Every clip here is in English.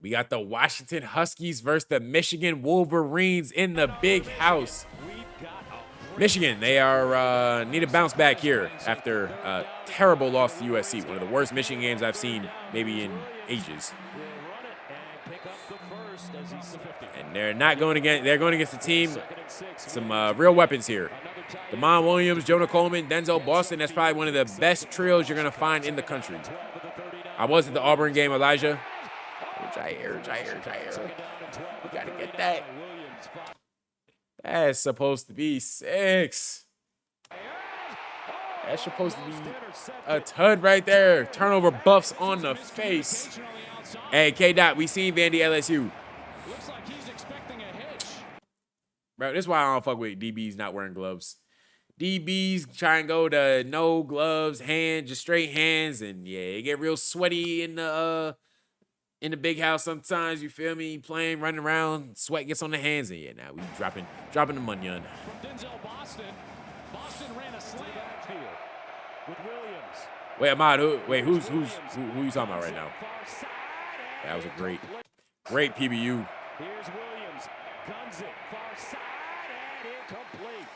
We got the Washington Huskies versus the Michigan Wolverines in the big house. Michigan, they are need a bounce back here after a terrible loss to USC. One of the worst Michigan games I've seen maybe in ages. And they're going against the team. Some real weapons here. Damon Williams, Jonah Coleman, Denzel Boston. That's probably one of the best trios you're going to find in the country. I was at the Auburn game, Elijah. Jair. We got to get that. That's supposed to be 6. That's supposed to be a tud right there. Turnover buffs on the face. Hey, K-Dot, we seen Vandy LSU. Bro, this is why I don't fuck with DBs not wearing gloves. DBs try and go to no gloves, just straight hands, and yeah, it get real sweaty in the big house sometimes. You feel me? Playing, running around, sweat gets on the hands, and yeah, now we dropping the money on. Boston ran a slant with Williams. Wait, Ahmad, who you talking about right now? That was a great PBU. Here's Williams, guns it far side and incomplete.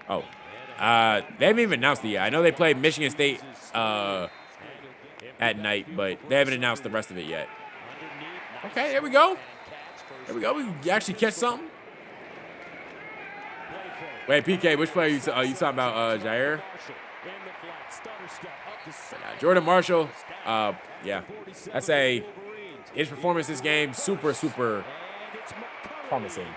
Oh, they haven't even announced it yet. I know they played Michigan State at night, but they haven't announced the rest of it yet. Okay, there we go. We actually catch something. Wait, PK, which player are you talking about? Jair? Jordan Marshall. Yeah. I'd say his performance this game, super promising.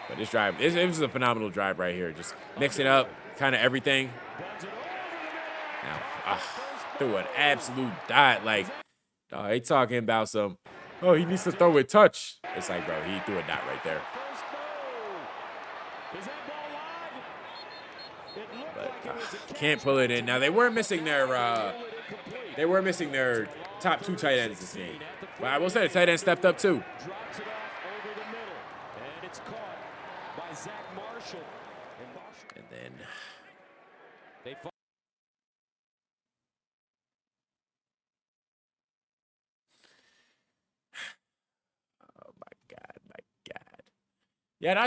But this drive, this is a phenomenal drive right here. Just mixing up kind of everything. Now, threw an absolute dot. Like, they talking about some, he needs to throw with touch. It's like, bro, he threw a dot right there. But can't pull it in. Now, they were missing their top 2 tight ends this game. But I will say the tight end stepped up too. And then oh my God. Yeah, and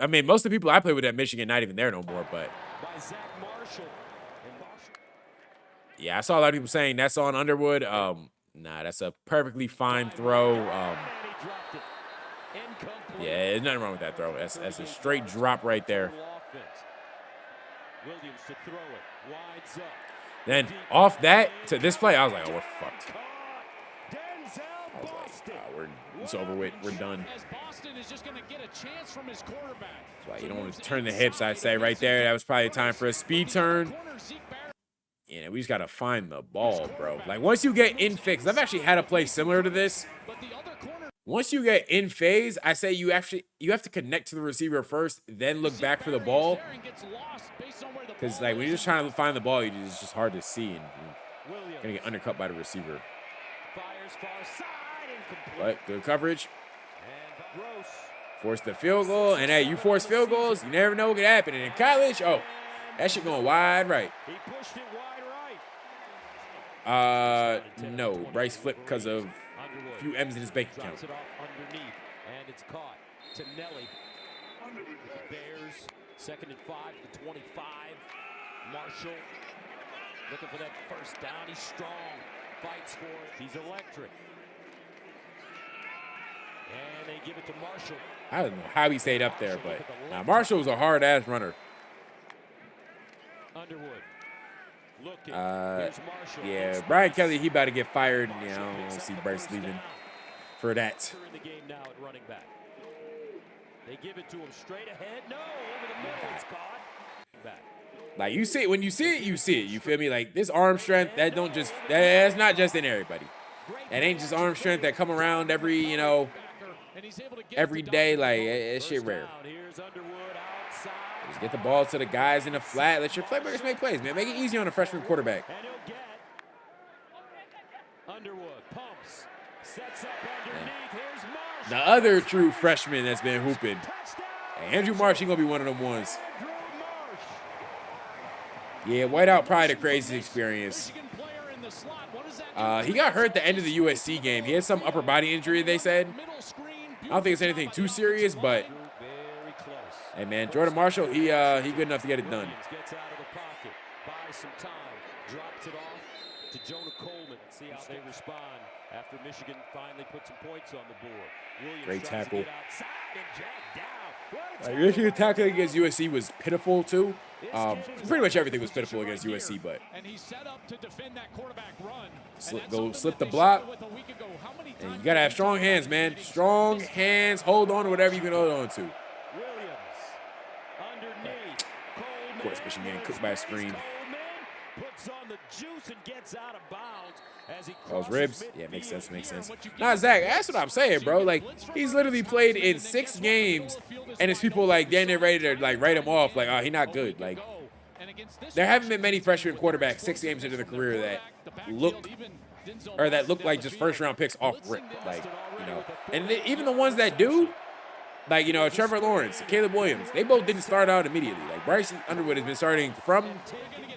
I mean, most of the people I play with at Michigan not even there no more, but yeah, I saw a lot of people saying that's on Underwood. Nah, that's a perfectly fine throw. Yeah, there's nothing wrong with that throw. That's a straight drop right there. Then off that to this play, I was like, oh, we're fucked. I was like, it's over with. We're done. That's why you don't want to turn the hips, I'd say, right there. That was probably time for a speed turn. Yeah, we just got to find the ball, bro. Like, once you get in phase, I've actually had a play similar to this. Once you get in phase, I say you have to connect to the receiver first, then look back for the ball. Because, like, when you're just trying to find the ball, it's just hard to see. And you're going to get undercut by the receiver. But good coverage. Force the field goal. And, hey, you force field goals, you never know what could happen. And in college, that shit going wide right. No. Bryce flipped because of a few M's in his bank account. And it's caught to Nelly. Bears, 2nd and 5 to 25. Marshall looking for that first down. He's strong. Fights for it. He's electric. And they give it to Marshall. I don't know how he stayed up there, but now Marshall was a hard-ass runner. Underwood. Yeah, Brian Kelly, he about to get fired. Yeah, I don't want to see Bryce leaving for that. They give it to him straight ahead. No, over the middle, it's caught. Back. Like, you see it, when you see it, you see it. You feel me? Like, this arm strength, that's not just in everybody. That ain't just arm strength that come around every day. Like, it's shit rare. Just get the ball to the guys in the flat. Let your playmakers make plays, man. Make it easy on a freshman quarterback. The other true freshman that's been hooping. Hey, Andrew Marsh, he gonna be one of them ones. Yeah, whiteout probably the craziest experience. He got hurt at the end of the USC game. He had some upper body injury, they said. I don't think it's anything too serious, but hey, man, Jordan Marshall, he good enough to get it done. Gets out of the pocket, buys some time, drops it off to Jonah Coleman. See how they respond after Michigan finally put some points on the board. Williams great tackle. Michigan tackling against USC was pitiful too. Pretty much everything was pitiful against USC, but slip the block. And you gotta have strong hands, man. Strong hands. Hold on to whatever you can hold on to. Of course, Michigan getting cooked by a screen. Those ribs, yeah, makes sense, makes sense. Nah, Zach, that's what I'm saying, bro. Like, he's literally played in 6 games, and it's people like they're ready to like write him off, like, oh, he not good. Like, there haven't been many freshman quarterbacks 6 games into their career that look like just first-round picks off rip, like, you know. And even the ones that do, like, you know, Trevor Lawrence, Caleb Williams, they both didn't start out immediately. Like, Bryce Underwood has been starting from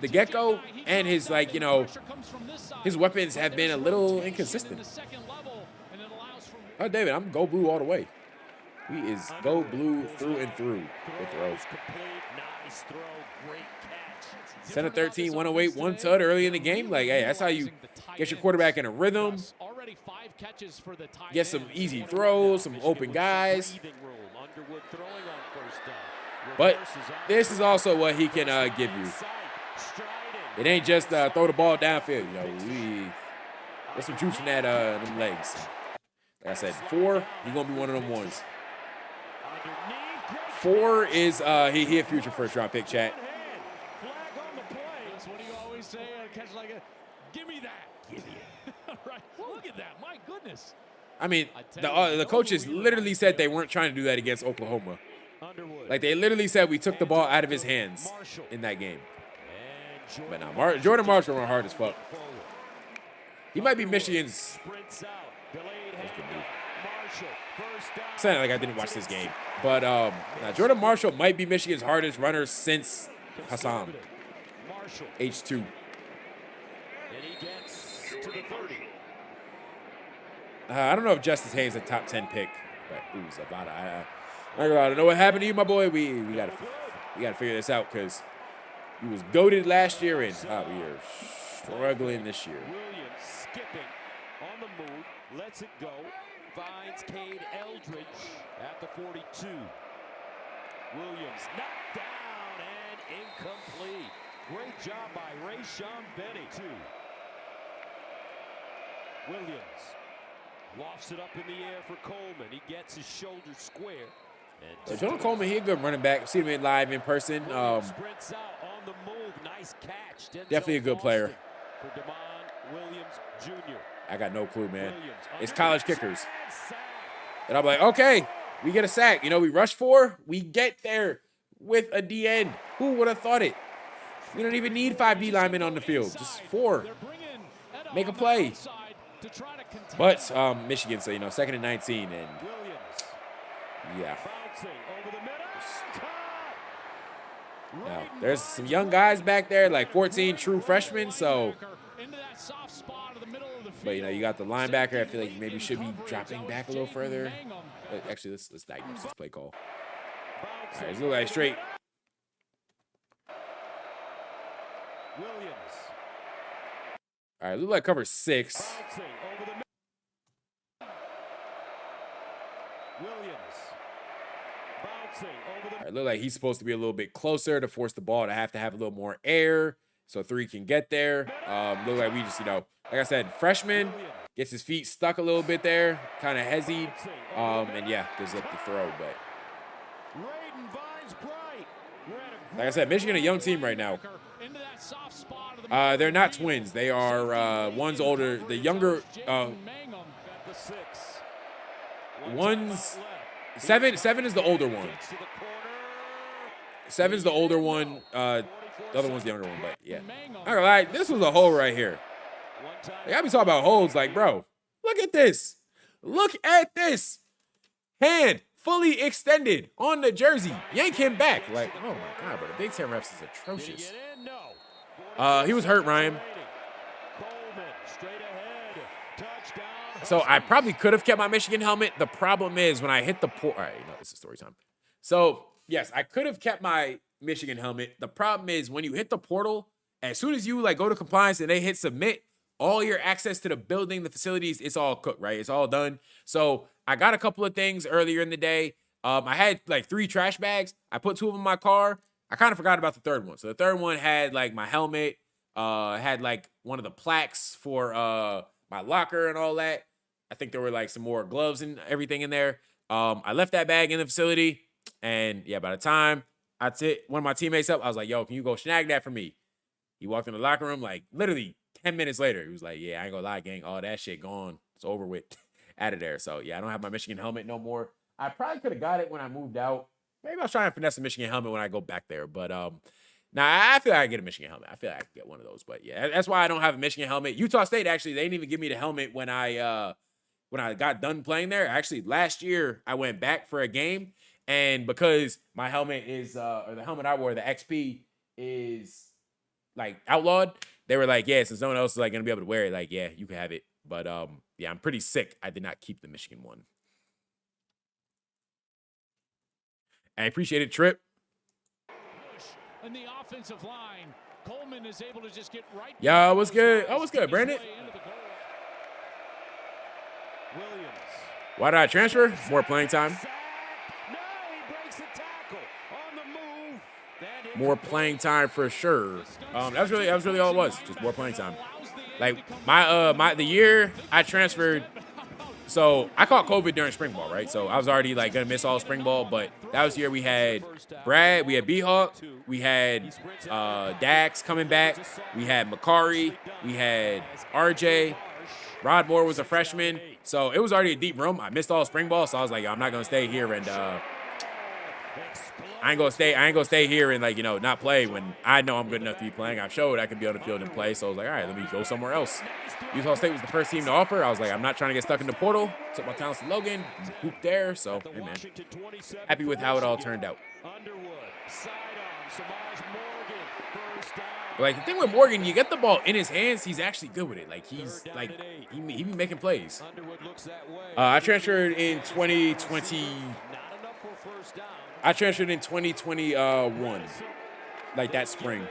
the get-go, and his, like, you know, his weapons have been a little inconsistent. Oh, David, I'm go blue all the way. He is go blue through and through. Good throw. 10-13, 108, 1 tud early in the game. Like, hey, that's how you get your quarterback in a rhythm. Get some easy throws, some open guys. But this is also what he can give you. It ain't just throw the ball downfield. You know, there's some juice in that them legs. Like I said, 4, he's gonna be one of them ones. 4 is he a future first-round pick, chat. What do you always say? Catch like a, give me that. Give me it. Right. Look at that. My goodness. I mean, the coaches literally said they weren't trying to do that against Oklahoma. Like, they literally said we took the ball out of his hands in that game. But now, Jordan Marshall run hard as fuck. He might be Michigan's. Sounded like I didn't watch this game. But now Jordan Marshall might be Michigan's hardest runner since Hassan. H2. And he gets to the 30. I don't know if Justice Haynes is a top 10 pick, but ooh, Zavada. I don't know what happened to you, my boy. We gotta figure this out because he was goated last year, and we are struggling this year. Williams skipping on the move, lets it go, finds Cade Eldridge at the 42. Williams knocked down and incomplete. Great job by Rayshon Benny, too. Williams lofts it up in the air for Coleman. He gets his shoulder square. Jonah Coleman, he a good running back. Seen him live in person. Sprints out on the move. Nice catch. Definitely a good player. For DeMond Williams Jr. I got no clue, man. It's college kickers. And I'm like, okay, we get a sack. You know, we rush 4. We get there with a DN. Who would have thought it? We don't even need 5 D linemen on the field. Just 4. Make a play. But Michigan, so, you know, 2nd and 19. And yeah. Now, there's some young guys back there, like 14 true freshmen. So, but, you know, you got the linebacker. I feel like maybe should be dropping back a little further. Actually, let's diagnose this play call. All right, it's look like straight. Williams. All right, look like cover 6. Williams. All right, look like he's supposed to be a little bit closer to force the ball to have a little more air so 3 can get there. Look like we just, you know, like I said, freshman gets his feet stuck a little bit there, kind of hezzy. And yeah, gives up the throw, but like I said, Michigan a young team right now. They're not twins. They are one's older. The younger one's 7 is the older one. 7's the older one. The other one's the younger one. But yeah, I'm gonna lie, this was a hole right here. They gotta be talking about holes. Like, bro, look at this. Look at this. Hand fully extended on the jersey. Yank him back. Like, oh my God, bro. The Big Ten refs is atrocious. He was hurt, Ryan. Straight ahead. Touchdown. So I probably could have kept my Michigan helmet. The problem is when I hit the portal. All right, this is story time. So yes, I could have kept my Michigan helmet. The problem is when you hit the portal, as soon as you like go to compliance and they hit submit, all your access to the building, the facilities, it's all cooked, right? It's all done. So I got a couple of things earlier in the day. I had like 3 trash bags. I put 2 of them in my car. I kind of forgot about the third one. So the third one had like my helmet, had like one of the plaques for my locker and all that. I think there were like some more gloves and everything in there. I left that bag in the facility. And yeah, by the time I hit one of my teammates up, I was like, yo, can you go snag that for me? He walked in the locker room like literally 10 minutes later. He was like, yeah, I ain't gonna lie, gang. All that shit gone. It's over with. Out of there. So yeah, I don't have my Michigan helmet no more. I probably could have got it when I moved out. Maybe I was trying to finesse a Michigan helmet when I go back there. But nah, I feel like I get a Michigan helmet. I feel like I could get one of those. But yeah, that's why I don't have a Michigan helmet. Utah State, actually, they didn't even give me the helmet when I got done playing there. Actually, last year I went back for a game. And because my helmet is or the helmet I wore, the XP is like outlawed, they were like, yeah, since no one else is like gonna be able to wear it, like, yeah, you can have it. But yeah, I'm pretty sick. I did not keep the Michigan one. I appreciate it, Trip. And the offensive line, Coleman is able to just get right. Yeah, what's good? Oh, what's good, Brandon? Williams. Why did I transfer? More playing time. No, he breaks the tackle on the move. More playing time for sure. That was really all it was. Just more playing time. Like the year I transferred, so I caught COVID during spring ball, right? So I was already like gonna miss all spring ball, but that was the year we had Brad, we had B-Hawk, we had Dax coming back, we had Makari, we had RJ, Rod Moore was a freshman, so it was already a deep room. I missed all spring ball, so I was like, I'm not gonna stay here and I ain't gonna stay here and like, you know, not play when I know I'm good enough to be playing. I've showed I can be on the field and play. So I was like, all right, let me go somewhere else. Utah State was the first team to offer. I was like, I'm not trying to get stuck in the portal. Took my talents to Logan, hooped there. So, hey man, happy with how it all turned out. But like the thing with Morgan, you get the ball in his hands, he's actually good with it. Like he's like he be making plays. I transferred in 2020. I transferred in 2021, like that spring.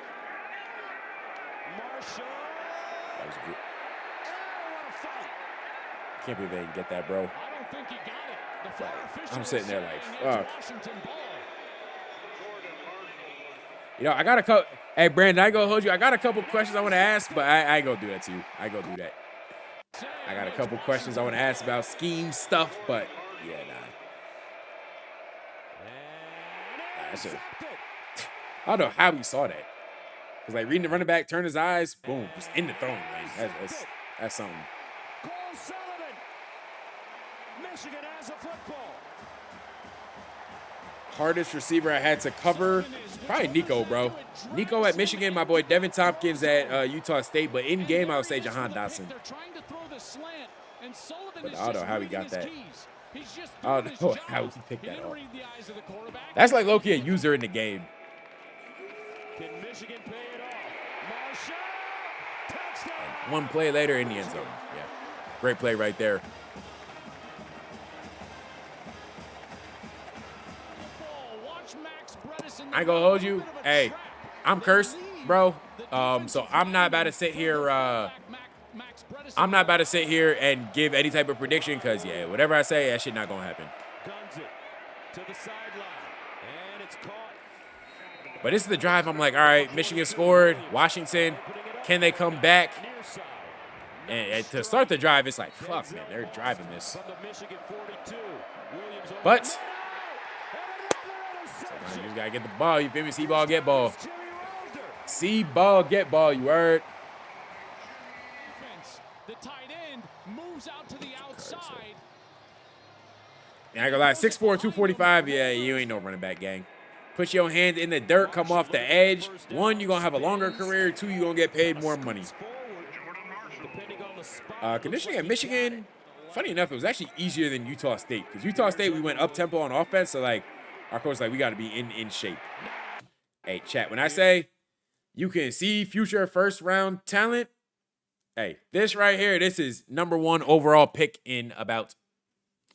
That was good. Can't believe they didn't get that, bro. I'm sitting there like, fuck. You know, I got a couple. Hey, Brandon, I go hold you. I got a couple questions I want to ask, but I ain't gonna do that to you. I ain't gonna do that. I got a couple questions I want to ask about scheme stuff, but yeah, nah. I don't know how he saw that. Cause like reading the running back, turn his eyes, boom, just in the throwing lane. That's something. Cole Sullivan. Michigan has a football. Hardest receiver I had to cover, probably Nico, bro. Nico at Michigan, my boy Devin Tompkins at Utah State, but in game I would say Jahan Dotson. But I don't know how he got that. I don't know how he picked that off. That's like low-key a user in the game. Can Michigan pay it off? And one play later in the end zone. Yeah, great play right there. I ain't gonna hold you. Hey, I'm cursed, bro. So I'm not about to sit here. I'm not about to sit here and give any type of prediction because, yeah, whatever I say, that shit not going to happen. But this is the drive. I'm like, all right, Michigan scored. Washington, can they come back? And to start the drive, it's like, fuck, man, they're driving this. But sometimes you just got to get the ball. You feel me? See ball, get ball. See ball, get ball. You heard? The tight end moves out to the outside. Yeah, I ain't gonna lie, 6'4", 245, yeah, you ain't no running back, gang. Put your hand in the dirt, come off the edge. One, you're gonna have a longer career. Two, you're gonna get paid more money. Conditioning at Michigan, funny enough, it was actually easier than Utah State. Because Utah State, we went up-tempo on offense, so, like, our coach was like, we gotta be in shape. Hey, chat, when I say you can see future first-round talent, Hey, this right here, this is #1 overall pick in about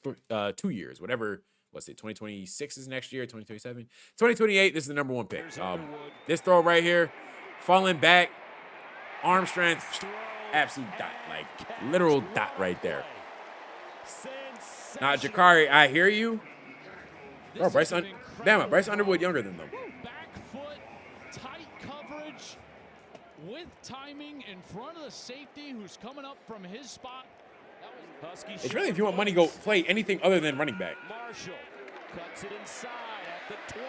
2 years. Whatever, what's it, 2026 is next year, 2027? 2028, this is the #1 pick. This throw right here, falling back, arm strength, absolute dot, like literal dot right there. Now, Jakari, I hear you. Bro, Bryce Underwood younger than them. Back foot, tight coverage, with timing in front of the safety who's coming up from his spot. It's really, if you want money, go play anything other than running back. Marshall cuts it inside at the 20.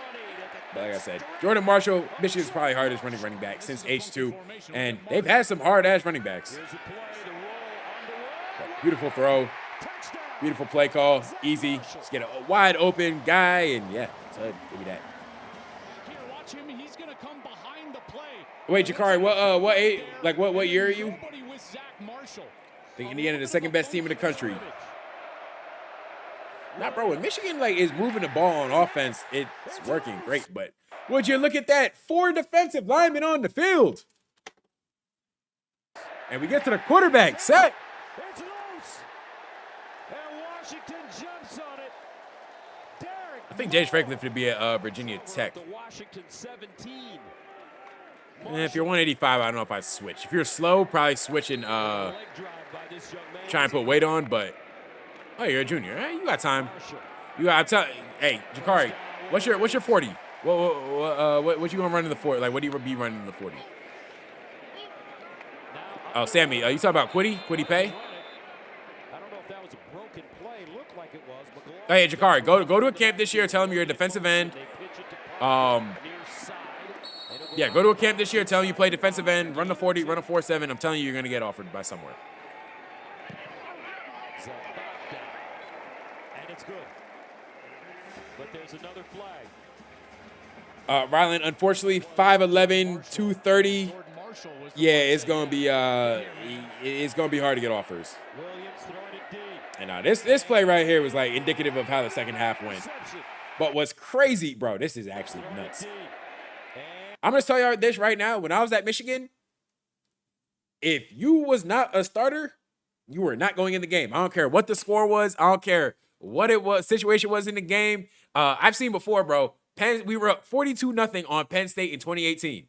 But like I said, Jordan Marshall, Michigan's probably hardest running back since H2, and they've had some hard-ass running backs. Beautiful throw, beautiful play call, easy. Just get a wide open guy, and yeah, give me that. Here, watch him. He's gonna come behind the play. Wait, Jakari, what year are you? Nobody with Zach Marshall. I think Indiana, the second best team in the country. Nah, bro, when Michigan is moving the ball on offense, it's working great. But would you look at that? 4 defensive linemen on the field. And we get to the quarterback set. It's loose. And Washington jumps on it. Derek. I think James Franklin could be at Virginia Tech. The Washington 17. And if you're 185, I don't know if I'd switch. If you're slow, probably switching, try and put weight on, but oh, you're a junior. Hey, you got time. Hey, Jakari, what's your 40? What you gonna run in the 40? Like, what do you be running in the 40? Oh, Sammy, you talking about Quiddy Pay? I don't know if that was a broken play. Looked like it was. Hey, Jakari, go to a camp this year. Tell them you're a defensive end. Yeah, go to a camp this year. Tell them you play defensive end. Run the 40, run a 4.7. I'm telling you, you're gonna get offered by somewhere. And it's good. But there's another flag. Ryland, unfortunately, 5'11", 230. Yeah, it's gonna be hard to get offers. Williams throwing it deep. And this play right here was like indicative of how the second half went. But what's crazy, bro, this is actually nuts. I'm gonna tell y'all this right now. When I was at Michigan, if you was not a starter, you were not going in the game. I don't care what the score was. I don't care what it was, situation was in the game. I've seen before, bro. We were up 42-0 on Penn State in 2018.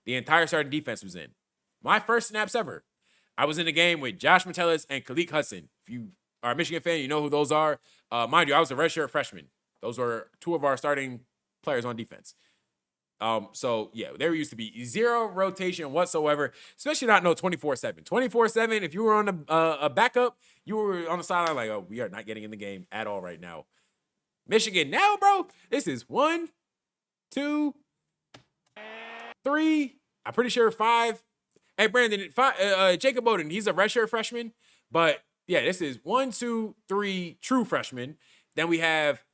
The entire starting defense was in. My first snaps ever. I was in the game with Josh Metellus and Khalid Hudson. If you are a Michigan fan, you know who those are. Mind you, I was a redshirt freshman. Those were 2 of our starting players on defense. So yeah, there used to be 0 rotation whatsoever, especially not 24/7. 24/7, if you were on a backup, you were on the sideline like, oh, we are not getting in the game at all right now. Michigan now, bro, this is 1, 2, 3, I'm pretty sure 5. Hey, Brandon, 5, Jacob Bowden, he's a redshirt freshman, but yeah, this is 1, 2, 3 true freshmen. Then we have,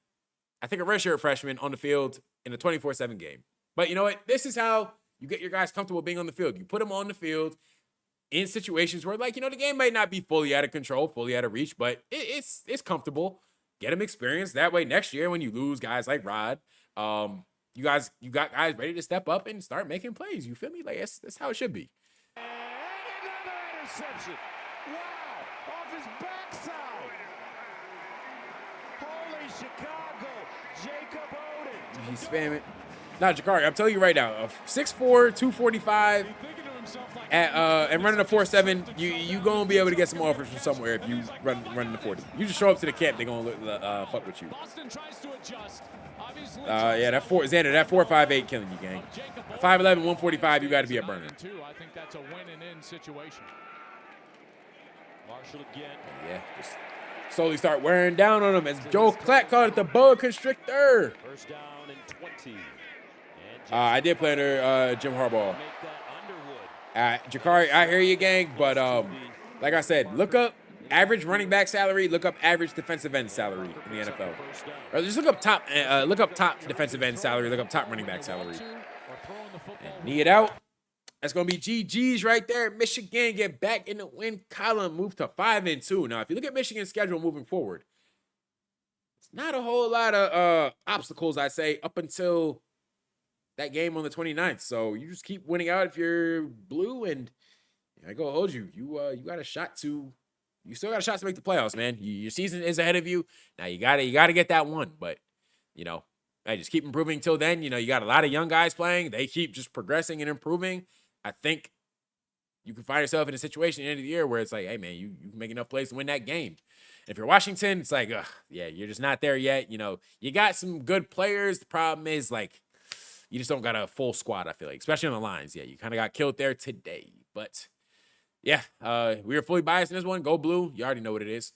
I think, a redshirt freshman on the field in a 24/7 game. But you know what? This is how you get your guys comfortable being on the field. You put them on the field in situations where, like, you know, the game may not be fully out of control, fully out of reach, but it's comfortable. Get them experience. That way, next year when you lose guys like Rod, you got guys ready to step up and start making plays. You feel me? Like, that's how it should be. And another interception. Wow, off his backside. Holy Chicago, Jacob Oden. He's spamming. Now, Jakari, I'm telling you right now, 6'4", 245, and running a 4.7, you gonna be able to get some offers from somewhere if you run the 40. You just show up to the camp, they gonna fuck with you. Yeah, that 4.58 killing you, gang. 5'11", 145, you got to be a burner. I think that's a win and in situation. Marshall again. Yeah, just slowly start wearing down on him as Joe Clack called it the boa constrictor. First down and 20. I did play under Jim Harbaugh. Jakari, I hear you, gang, but like I said, look up average running back salary, look up average defensive end salary in the NFL. Or just look up top defensive end salary, look up top running back salary. And knee it out. That's gonna be GG's right there. Michigan get back in the win column, move to 5-2. Now, if you look at Michigan's schedule moving forward, it's not a whole lot of obstacles, I'd say, up until that game on the 29th. So you just keep winning out if you're blue, and I go hold you. You got a shot to. You still got a shot to make the playoffs, man. Your season is ahead of you. Now you gotta get that one. But you know, hey, just keep improving till then. You know, you got a lot of young guys playing. They keep just progressing and improving. I think you can find yourself in a situation at the end of the year where it's like, hey man, you can make enough plays to win that game. If you're Washington, it's like, yeah, you're just not there yet. You know, you got some good players. The problem is like you just don't got a full squad, I feel like, especially on the lines. Yeah, you kind of got killed there today. But yeah, we were fully biased in this one. Go blue. You already know what it is.